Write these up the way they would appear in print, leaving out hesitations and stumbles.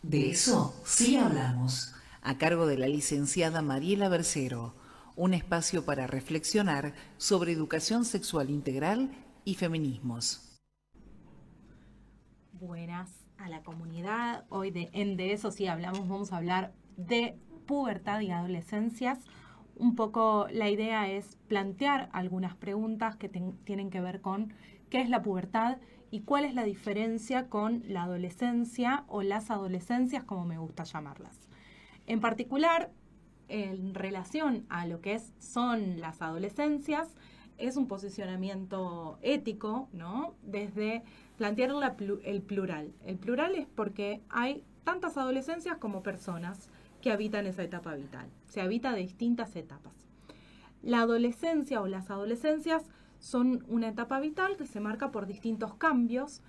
De eso sí hablamos, a cargo de la licenciada Mariela Bercero, un espacio para reflexionar sobre educación sexual integral y feminismos. Buenas a la comunidad. Hoy de eso sí hablamos, vamos a hablar de pubertad y adolescencias. Un poco la idea es plantear algunas preguntas que tienen que ver con qué es la pubertad y cuál es la diferencia con la adolescencia o las adolescencias, como me gusta llamarlas. En particular, en relación a lo que son las adolescencias, es un posicionamiento ético, ¿no? Desde plantear el plural. El plural es porque hay tantas adolescencias como personas que habitan esa etapa vital. Se habita de distintas etapas. La adolescencia o las adolescencias son una etapa vital que se marca por distintos cambios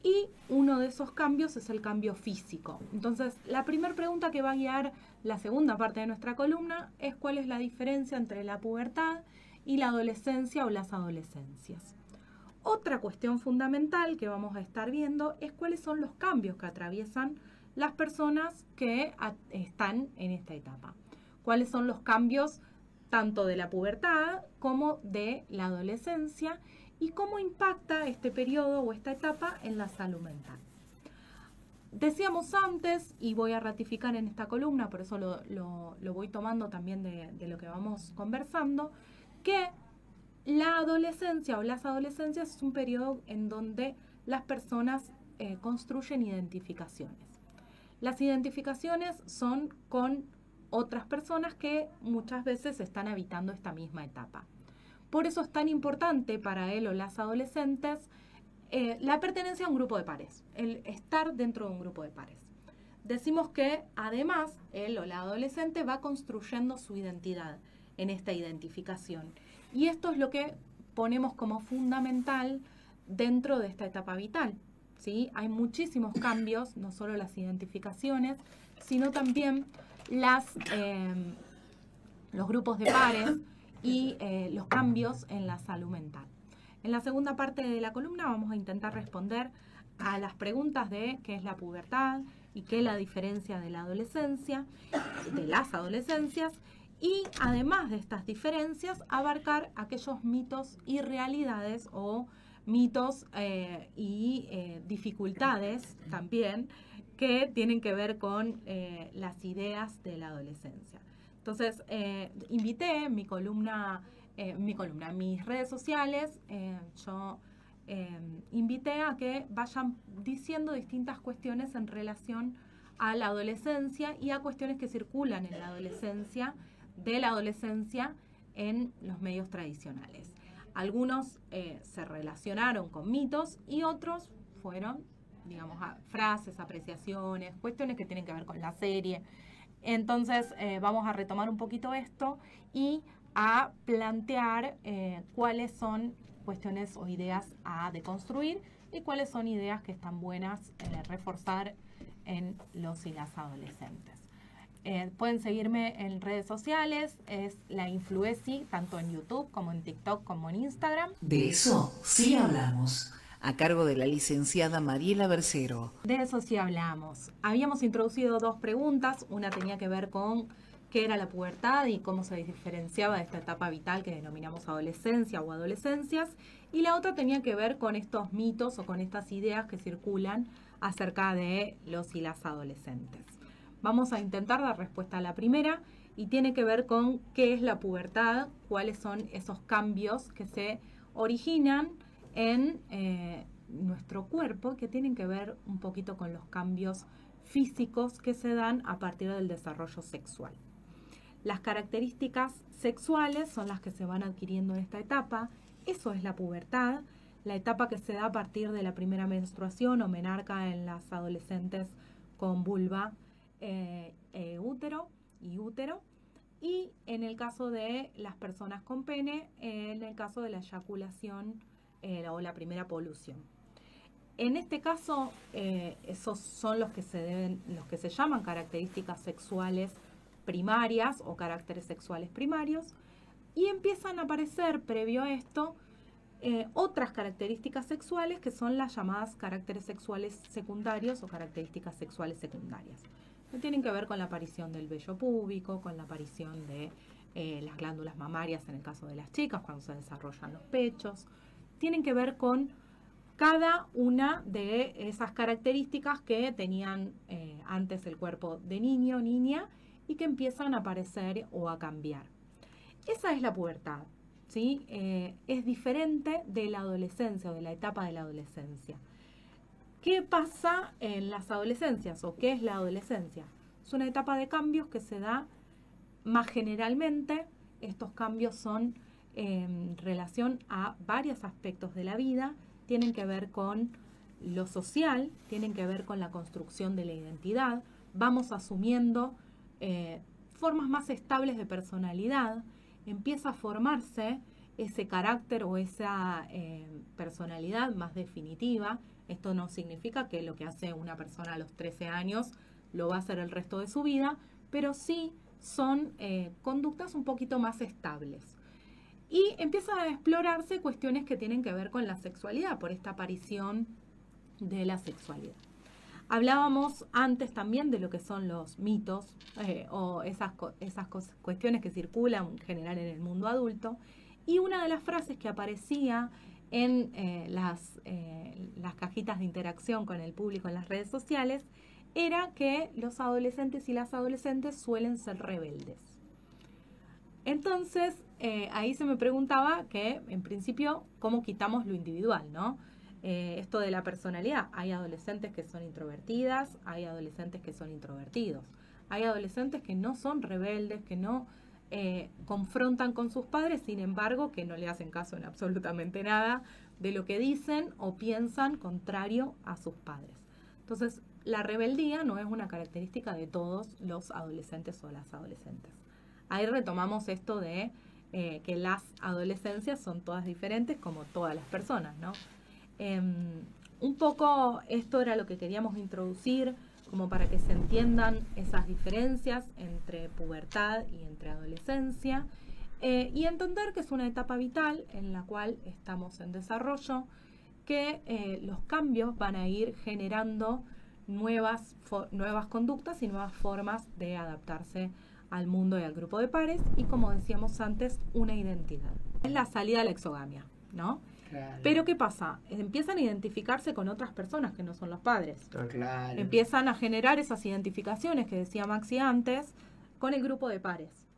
y uno de esos cambios es el cambio físico. Entonces, la primera pregunta que va a guiar la segunda parte de nuestra columna es cuál es la diferencia entre la pubertad y la adolescencia o las adolescencias. Otra cuestión fundamental que vamos a estar viendo es cuáles son los cambios que atraviesan las personas que están en esta etapa. Cuáles son los cambios tanto de la pubertad como de la adolescencia y cómo impacta este periodo o esta etapa en la salud mental. Decíamos antes, y voy a ratificar en esta columna, por eso lo voy tomando también de lo que vamos conversando, que la adolescencia o las adolescencias es un periodo en donde las personas construyen identificaciones. Las identificaciones son con otras personas que muchas veces están habitando esta misma etapa. Por eso es tan importante para él o las adolescentes la pertenencia a un grupo de pares, el estar dentro de un grupo de pares. Decimos que además él o la adolescente va construyendo su identidad en esta identificación. Y esto es lo que ponemos como fundamental dentro de esta etapa vital. ¿Sí? Hay muchísimos cambios, no solo las identificaciones, sino también los grupos de pares y los cambios en la salud mental. En la segunda parte de la columna vamos a intentar responder a las preguntas de qué es la pubertad y qué es la diferencia de la adolescencia, de las adolescencias, y además de estas diferencias, abarcar aquellos mitos y realidades o mitos y dificultades también que tienen que ver con las ideas de la adolescencia. Entonces, invité en mis redes sociales, yo invité a que vayan diciendo distintas cuestiones en relación a la adolescencia y a cuestiones que circulan en la adolescencia, de la adolescencia en los medios tradicionales. Algunos se relacionaron con mitos y otros fueron, digamos, frases, apreciaciones, cuestiones que tienen que ver con la serie. Entonces vamos a retomar un poquito esto y a plantear cuáles son cuestiones o ideas a deconstruir y cuáles son ideas que están buenas reforzar en los y las adolescentes. Pueden seguirme en redes sociales, es la Influesi, tanto en YouTube como en TikTok como en Instagram. De eso sí hablamos, a cargo de la licenciada Mariela Bercero. De eso sí hablamos. Habíamos introducido dos preguntas, una tenía que ver con qué era la pubertad y cómo se diferenciaba de esta etapa vital que denominamos adolescencia o adolescencias, y la otra tenía que ver con estos mitos o con estas ideas que circulan acerca de los y las adolescentes. Vamos a intentar dar respuesta a la primera y tiene que ver con qué es la pubertad, cuáles son esos cambios que se originan en nuestro cuerpo, que tienen que ver un poquito con los cambios físicos que se dan a partir del desarrollo sexual. Las características sexuales son las que se van adquiriendo en esta etapa. Eso es la pubertad, la etapa que se da a partir de la primera menstruación o menarca en las adolescentes con vulva, útero y útero. Y en el caso de las personas con pene, en el caso de la eyaculación o la primera polución. En este caso, esos son los que se llaman características sexuales primarias o caracteres sexuales primarios, y empiezan a aparecer previo a esto otras características sexuales que son las llamadas caracteres sexuales secundarios o características sexuales secundarias, que tienen que ver con la aparición del vello púbico, con la aparición de las glándulas mamarias en el caso de las chicas cuando se desarrollan los pechos. Tienen que ver con cada una de esas características que tenían antes el cuerpo de niño o niña y que empiezan a aparecer o a cambiar. Esa es la pubertad, ¿sí? Es diferente de la adolescencia o de la etapa de la adolescencia. ¿Qué pasa en las adolescencias o qué es la adolescencia? Es una etapa de cambios que se da más generalmente. Estos cambios son en relación a varios aspectos de la vida, tienen que ver con lo social, tienen que ver con la construcción de la identidad, vamos asumiendo formas más estables de personalidad, empieza a formarse ese carácter o esa personalidad más definitiva. Esto no significa que lo que hace una persona a los 13 años lo va a hacer el resto de su vida, pero sí son conductas un poquito más estables. Y empiezan a explorarse cuestiones que tienen que ver con la sexualidad, por esta aparición de la sexualidad. Hablábamos antes también de lo que son los mitos o esas cuestiones que circulan en general en el mundo adulto. Y una de las frases que aparecía en las cajitas de interacción con el público en las redes sociales era que los adolescentes y las adolescentes suelen ser rebeldes. Entonces, ahí se me preguntaba que, en principio, ¿cómo quitamos lo individual, no? Esto de la personalidad. Hay adolescentes que son introvertidas, hay adolescentes que son introvertidos. Hay adolescentes que no son rebeldes, que no confrontan con sus padres, sin embargo, que no le hacen caso en absolutamente nada de lo que dicen o piensan contrario a sus padres. Entonces, la rebeldía no es una característica de todos los adolescentes o las adolescentes. Ahí retomamos esto de que las adolescencias son todas diferentes como todas las personas, ¿no? Un poco esto era lo que queríamos introducir como para que se entiendan esas diferencias entre pubertad y entre adolescencia y entender que es una etapa vital en la cual estamos en desarrollo, que los cambios van a ir generando nuevas conductas y nuevas formas de adaptarse al mundo y al grupo de pares y, como decíamos antes, una identidad. Es la salida a la exogamia, ¿no? Claro. Pero ¿qué pasa? Empiezan a identificarse con otras personas que no son los padres. Claro. Empiezan a generar esas identificaciones que decía Maxi antes con el grupo de pares.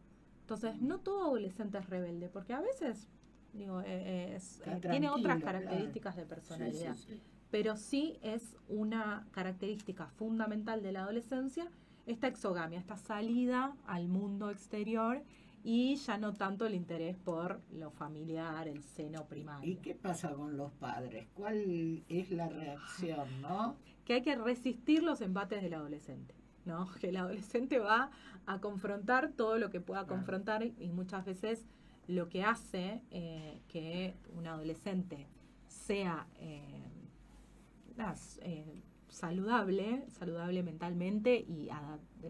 Entonces, no todo adolescente es rebelde, porque a veces tiene otras características de personalidad. Sí. Pero sí es una característica fundamental de la adolescencia esta exogamia, esta salida al mundo exterior y ya no tanto el interés por lo familiar, el seno primario. ¿Y qué pasa con los padres? ¿Cuál es la reacción, no? Que hay que resistir los embates del adolescente, ¿no? Que el adolescente va a confrontar todo lo que pueda confrontar y muchas veces lo que hace que un adolescente sea saludable mentalmente y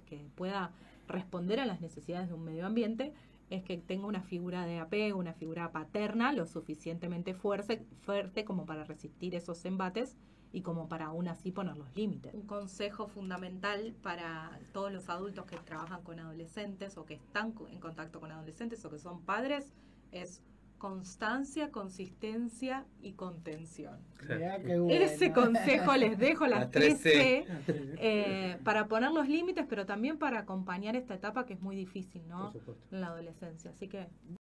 que pueda responder a las necesidades de un medio ambiente, es que tenga una figura de apego, una figura paterna lo suficientemente fuerte como para resistir esos embates y como para aún así poner los límites. Un consejo fundamental para todos los adultos que trabajan con adolescentes o que están en contacto con adolescentes o que son padres es constancia, consistencia y contención. Bueno. Ese consejo les dejo las 3C para poner los límites, pero también para acompañar esta etapa que es muy difícil, ¿no? En la adolescencia. Así que